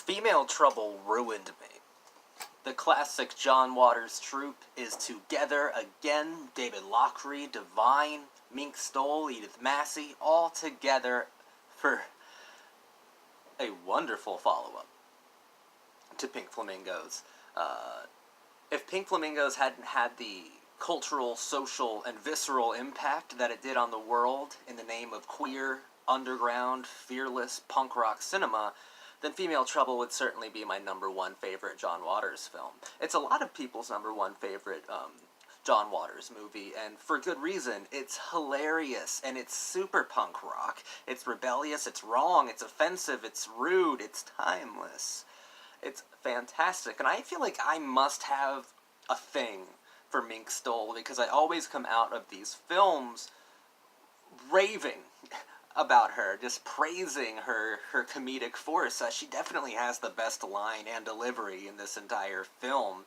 Female Trouble ruined me. The classic John Waters troupe is together again. David Lochary, Divine, Mink Stole, Edith Massey, all together for a wonderful follow-up to Pink Flamingos. If Pink Flamingos hadn't had the cultural, social, and visceral impact that it did on the world in the name of queer, underground, fearless punk rock cinema, then Female Trouble would certainly be my number one favorite John Waters film. It's a lot of people's number one favorite John Waters movie, and for good reason. It's hilarious, and it's super punk rock. It's rebellious, it's wrong, it's offensive, it's rude, it's timeless. It's fantastic, and I feel like I must have a thing for Mink Stole, because I always come out of these films raving about her, just praising her comedic force. She definitely has the best line and delivery in this entire film,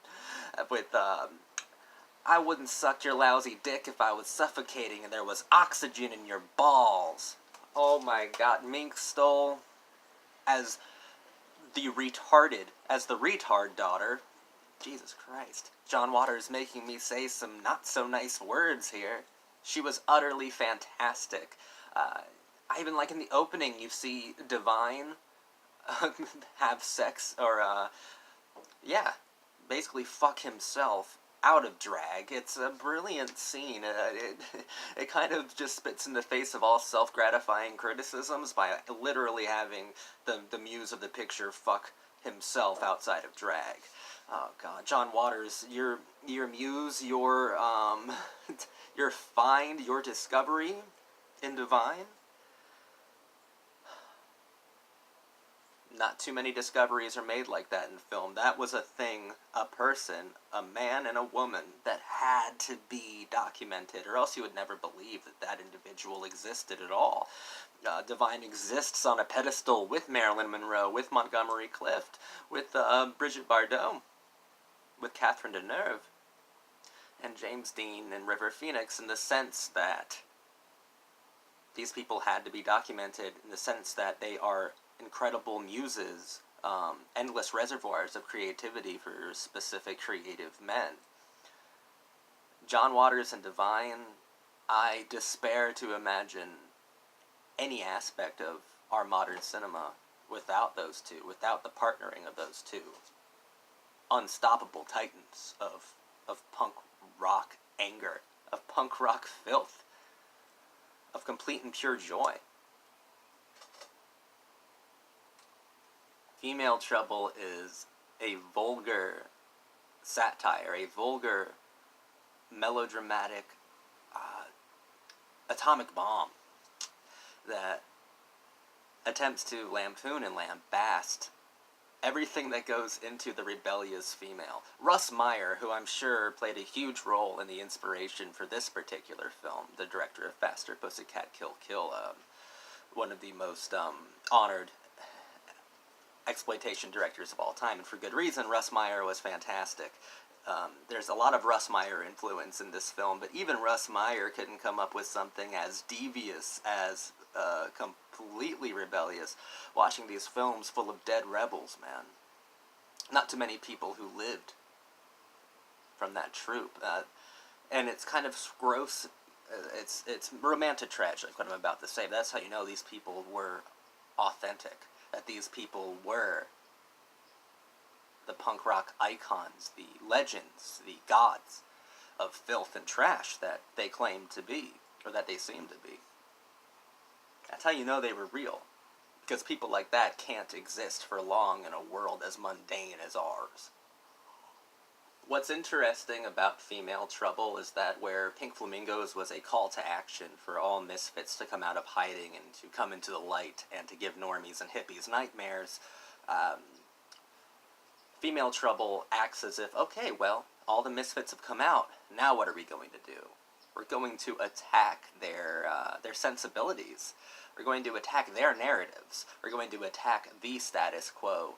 with, I wouldn't suck your lousy dick if I was suffocating and there was oxygen in your balls. Oh my god, Mink Stole as the retard daughter. Jesus Christ. John Waters making me say some not-so-nice words here. She was utterly fantastic. I even like in the opening, you see Divine have sex, or, basically fuck himself out of drag. It's a brilliant scene. It kind of just spits in the face of all self-gratifying criticisms by literally having the muse of the picture fuck himself outside of drag. Oh god, John Waters, your muse, your find, your discovery in Divine. Not too many discoveries are made like that in film. That was a thing, a person, a man and a woman, that had to be documented, or else you would never believe that individual existed at all. Divine exists on a pedestal with Marilyn Monroe, with Montgomery Clift, with Brigitte Bardot, with Catherine Deneuve, and James Dean and River Phoenix, in the sense that these people had to be documented, in the sense that they are incredible muses, endless reservoirs of creativity for specific creative men. John Waters and Divine, I despair to imagine any aspect of our modern cinema without those two, without the partnering of those two unstoppable titans of punk rock anger, of punk rock filth, of complete and pure joy. Female Trouble is a vulgar satire, a vulgar, melodramatic, atomic bomb that attempts to lampoon and lambast everything that goes into the rebellious female. Russ Meyer, who I'm sure played a huge role in the inspiration for this particular film, the director of Faster Pussycat Kill Kill, one of the most honored exploitation directors of all time, and for good reason. Russ Meyer was fantastic. There's a lot of Russ Meyer influence in this film, but even Russ Meyer couldn't come up with something as devious, as completely rebellious. Watching these films full of dead rebels, man. Not too many people who lived from that troupe. And it's kind of gross. It's romantic tragic, what I'm about to say. But that's how you know these people were authentic. That these people were the punk rock icons, the legends, the gods of filth and trash that they claimed to be, or that they seemed to be. That's how you know they were real. Because people like that can't exist for long in a world as mundane as ours. What's interesting about Female Trouble is that where Pink Flamingos was a call to action for all misfits to come out of hiding and to come into the light and to give normies and hippies nightmares, Female Trouble acts as if, okay, well, all the misfits have come out, now what are we going to do? We're going to attack their sensibilities. We're going to attack their narratives. We're going to attack the status quo,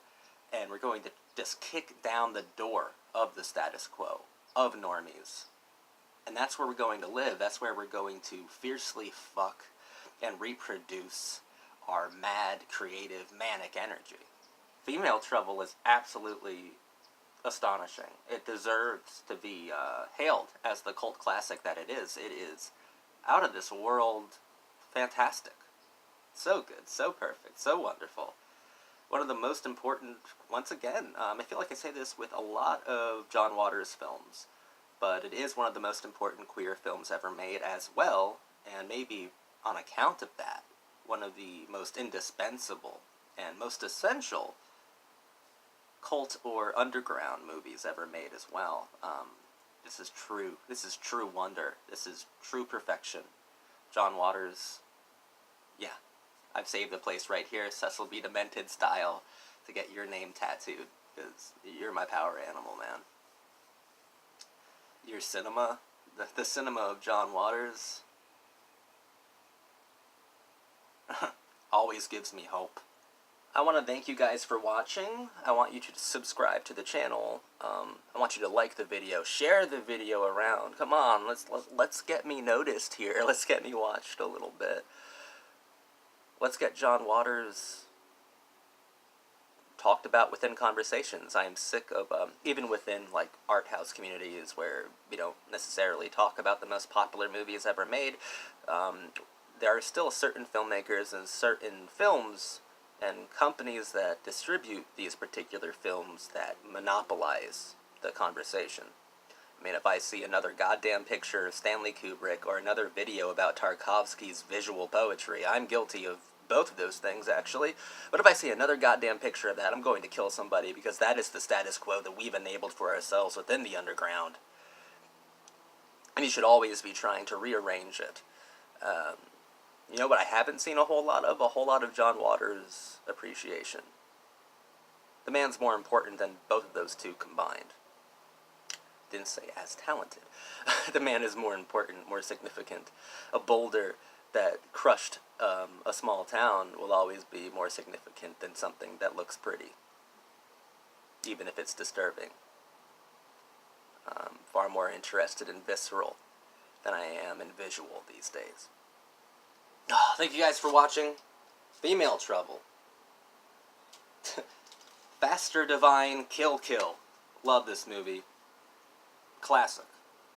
and we're going to just kick down the door of the status quo, of normies. And that's where we're going to live. That's where we're going to fiercely and reproduce our mad, creative, manic energy. Female Trouble is absolutely astonishing. It deserves to be hailed as the cult classic that it is. It is out of this world fantastic. So good, so perfect, so wonderful. One of the most important, once again, I feel like I say this with a lot of John Waters films, but it is one of the most important queer films ever made as well, and maybe on account of that, one of the most indispensable and most essential cult or underground movies ever made as well. This is true wonder. This is true perfection. John Waters, yeah. I've saved the place right here, Cecil B. Demented style, to get your name tattooed, because you're my power animal, man. Your cinema, the cinema of John Waters, always gives me hope. I want to thank you guys for watching. I want you to subscribe to the channel. I want you to like the video, share the video around. Come on, let's get me noticed here. Let's get me watched a little bit. Let's get John Waters talked about within conversations. I am sick of, even within, like, art house communities where we don't necessarily talk about the most popular movies ever made, there are still certain filmmakers and certain films and companies that distribute these particular films that monopolize the conversation. I mean, if I see another goddamn picture of Stanley Kubrick or another video about Tarkovsky's visual poetry, I'm guilty of both of those things, actually. But if I see another goddamn picture of that, I'm going to kill somebody, because that is the status quo that we've enabled for ourselves within the underground. And you should always be trying to rearrange it. You know what I haven't seen a whole lot of? A whole lot of John Waters' appreciation. The man's more important than both of those two combined. Didn't say as talented. The man is more important, more significant. A boulder that crushed a small town will always be more significant than something that looks pretty, even if it's disturbing. I'm far more interested in visceral than I am in visual these days. Thank you guys for watching. Female Trouble. Faster Divine Kill Kill. Love this movie. Classic.